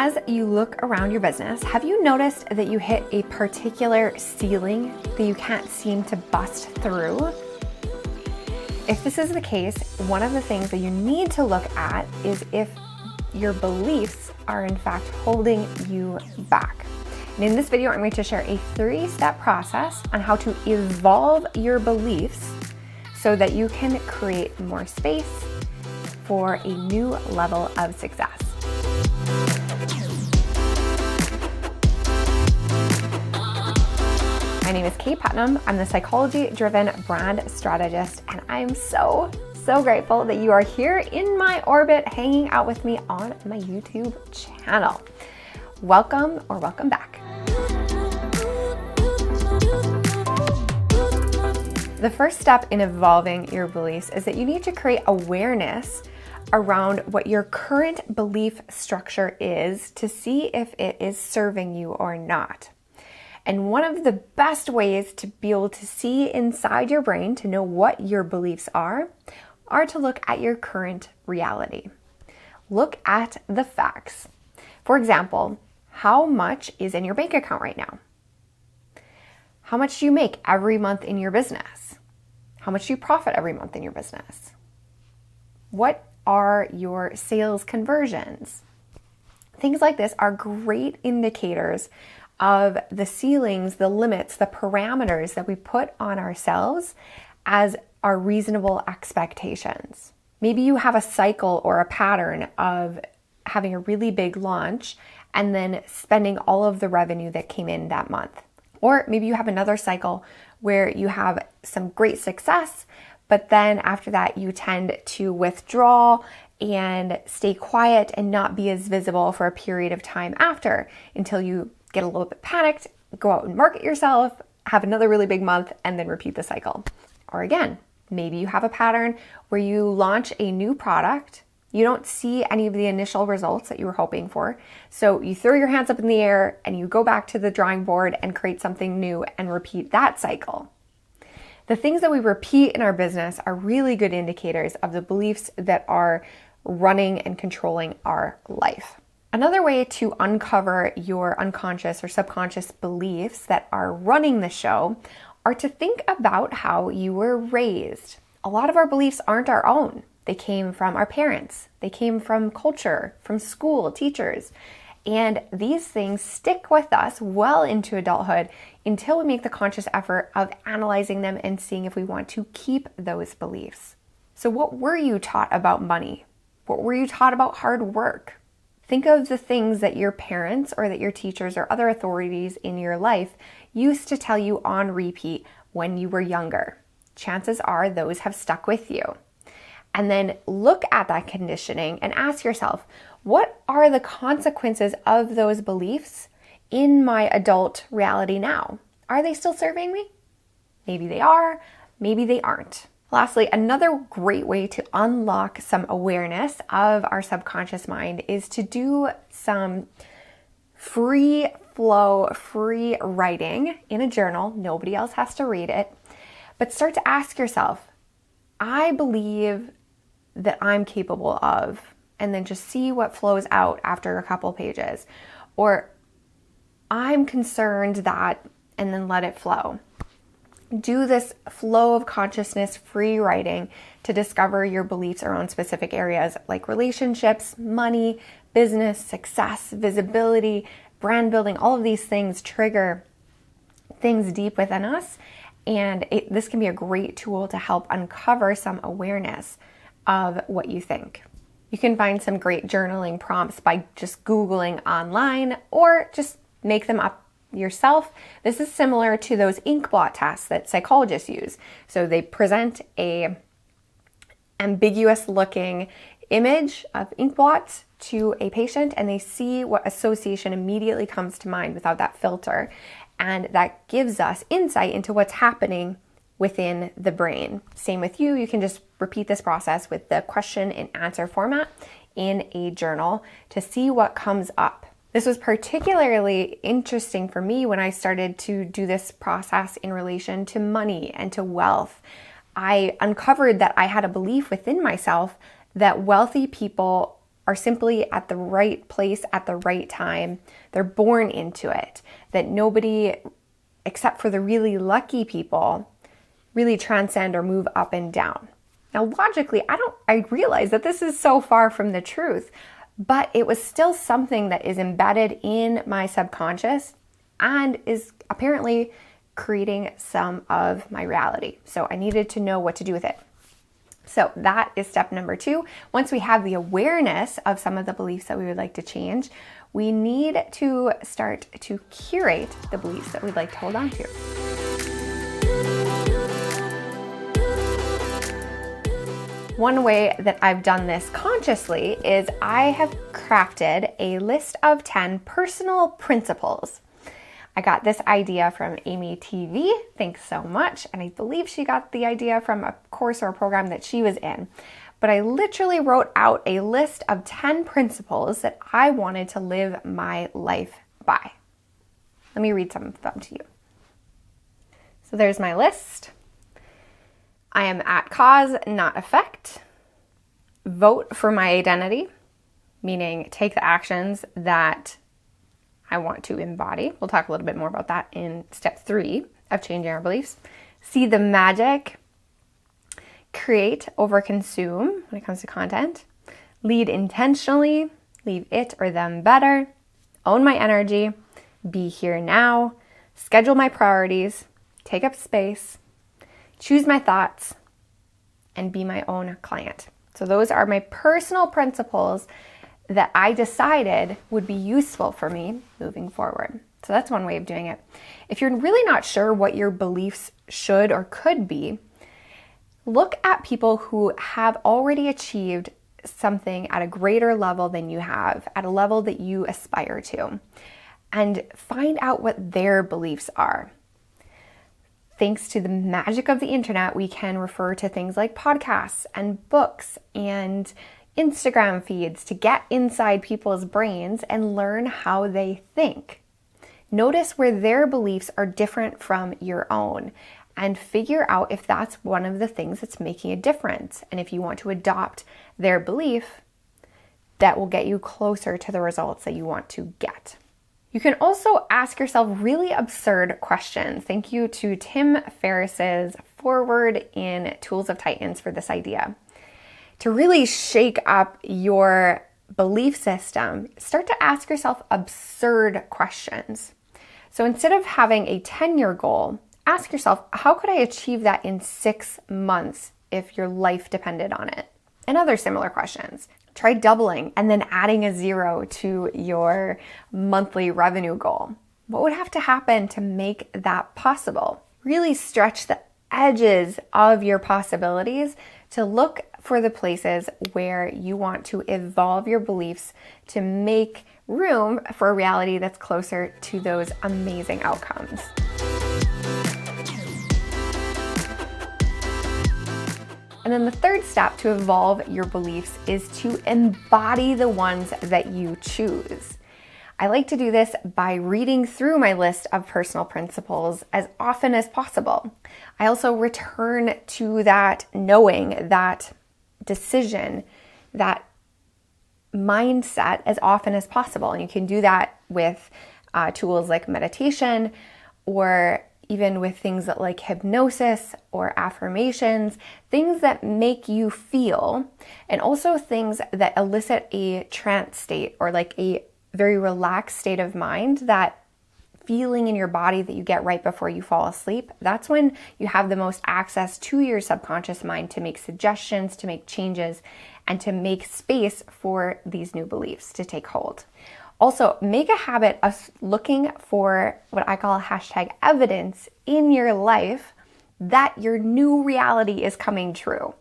As you look around your business, have you noticed that you hit a particular ceiling that you can't seem to bust through? If this is the case, one of the things that you need to look at is if your beliefs are in fact holding you back. And in this video, I'm going to share a 3-step process on how to evolve your beliefs so that you can create more space for a new level of success. My name is Kaye Putnam. I'm the psychology-driven brand strategist, and I'm so grateful that you are here in my orbit hanging out with me on my YouTube channel. Welcome or welcome back. The first step in evolving your beliefs is that you need to create awareness around what your current belief structure is to see if it is serving you or not. And one of the best ways to be able to see inside your brain to know what your beliefs are to look at your current reality. Look at the facts. For example, how much is in your bank account right now? How much do you make every month in your business? How much do you profit every month in your business? What are your sales conversions? Things like this are great indicators of the ceilings, the limits, the parameters that we put on ourselves as our reasonable expectations. Maybe you have a cycle or a pattern of having a really big launch and then spending all of the revenue that came in that month. Or maybe you have another cycle where you have some great success, but then after that you tend to withdraw and stay quiet and not be as visible for a period of time after until you get a little bit panicked, go out and market yourself, have another really big month, and then repeat the cycle. Or again, maybe you have a pattern where you launch a new product, you don't see any of the initial results that you were hoping for, so you throw your hands up in the air and you go back to the drawing board and create something new and repeat that cycle. The things that we repeat in our business are really good indicators of the beliefs that are running and controlling our life. Another way to uncover your unconscious or subconscious beliefs that are running the show are to think about how you were raised. A lot of our beliefs aren't our own. They came from our parents. They came from culture, from school, teachers. And these things stick with us well into adulthood until we make the conscious effort of analyzing them and seeing if we want to keep those beliefs. So what were you taught about money? What were you taught about hard work? Think of the things that your parents or that your teachers or other authorities in your life used to tell you on repeat when you were younger. Chances are those have stuck with you. And then look at that conditioning and ask yourself, what are the consequences of those beliefs in my adult reality now? Are they still serving me? Maybe they are, maybe they aren't. Lastly, another great way to unlock some awareness of our subconscious mind is to do some free flow, free writing in a journal. Nobody else has to read it, but start to ask yourself, I believe that I'm capable of, and then just see what flows out after a couple pages. Or I'm concerned that, and then let it flow. Do this flow of consciousness free writing to discover your beliefs around specific areas like relationships, money, business, success, visibility, brand building. All of these things trigger things deep within us. And this can be a great tool to help uncover some awareness of what you think. You can find some great journaling prompts by just Googling online or just make them up yourself. This is similar to those ink blot tests that psychologists use. So they present a ambiguous looking image of ink blots to a patient and they see what association immediately comes to mind without that filter. And that gives us insight into what's happening within the brain. Same with you. You can just repeat this process with the question and answer format in a journal to see what comes up. This was particularly interesting for me when I started to do this process in relation to money and to wealth. I uncovered that I had a belief within myself that wealthy people are simply at the right place at the right time. They're born into it. That nobody, except for the really lucky people, really transcend or move up and down. Now, logically, I realize that this is so far from the truth, but it was still something that is embedded in my subconscious and is apparently creating some of my reality. So I needed to know what to do with it. So that is step number 2. Once we have the awareness of some of the beliefs that we would like to change, we need to start to curate the beliefs that we'd like to hold on to. One way that I've done this consciously is I have crafted a list of 10 personal principles. I got this idea from Amy TV. Thanks so much. And I believe she got the idea from a course or a program that she was in. But I literally wrote out a list of 10 principles that I wanted to live my life by. Let me read some of them to you. So there's my list. I am at cause, not effect. Vote for my identity, meaning take the actions that I want to embody. We'll talk a little bit more about that in step 3 of changing our beliefs. See the magic. Create over consume when it comes to content. Lead intentionally. Leave it or them better. Own my energy. Be here now. Schedule my priorities. Take up space. Choose my thoughts. And be my own client. So those are my personal principles that I decided would be useful for me moving forward. So that's one way of doing it. If you're really not sure what your beliefs should or could be, look at people who have already achieved something at a greater level than you have, at a level that you aspire to, and find out what their beliefs are. Thanks to the magic of the internet, we can refer to things like podcasts and books and Instagram feeds to get inside people's brains and learn how they think. Notice where their beliefs are different from your own and figure out if that's one of the things that's making a difference. And if you want to adopt their belief, that will get you closer to the results that you want to get. You can also ask yourself really absurd questions. Thank you to Tim Ferriss's foreword in Tools of Titans for this idea. To really shake up your belief system, start to ask yourself absurd questions. So instead of having a 10-year goal, ask yourself, how could I achieve that in 6 months if your life depended on it? And other similar questions. Try doubling and then adding a 0 to your monthly revenue goal. What would have to happen to make that possible? Really stretch the edges of your possibilities to look for the places where you want to evolve your beliefs to make room for a reality that's closer to those amazing outcomes. And then the third step to evolve your beliefs is to embody the ones that you choose. I like to do this by reading through my list of personal principles as often as possible. I also return to that knowing, that decision, that mindset as often as possible. And you can do that with tools like meditation, or even with things that like hypnosis or affirmations, things that make you feel, and also things that elicit a trance state or like a very relaxed state of mind, that feeling in your body that you get right before you fall asleep. That's when you have the most access to your subconscious mind to make suggestions, to make changes, and to make space for these new beliefs to take hold. Also, make a habit of looking for what I call #evidence in your life that your new reality is coming true.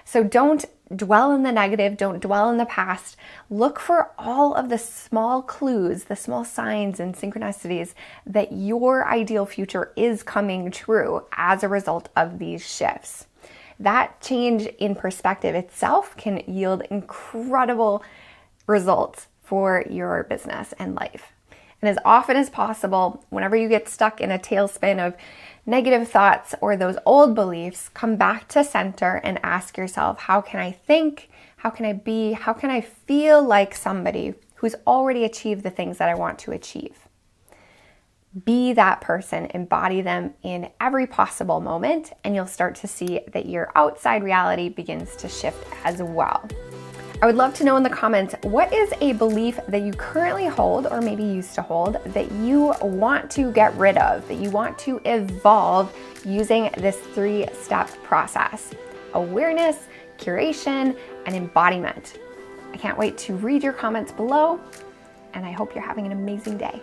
So don't dwell in the negative, don't dwell in the past. Look for all of the small clues, the small signs and synchronicities that your ideal future is coming true as a result of these shifts. That change in perspective itself can yield incredible results for your business and life. And as often as possible, whenever you get stuck in a tailspin of negative thoughts or those old beliefs, come back to center and ask yourself, how can I think? How How can I be? How can I feel like somebody who's already achieved the things that I want to achieve? Be that person, embody them in every possible moment, and you'll start to see that your outside reality begins to shift as well. I would love to know in the comments, what is a belief that you currently hold or maybe used to hold that you want to get rid of, that you want to evolve using this 3-step process: awareness, curation, and embodiment. I can't wait to read your comments below, and I hope you're having an amazing day.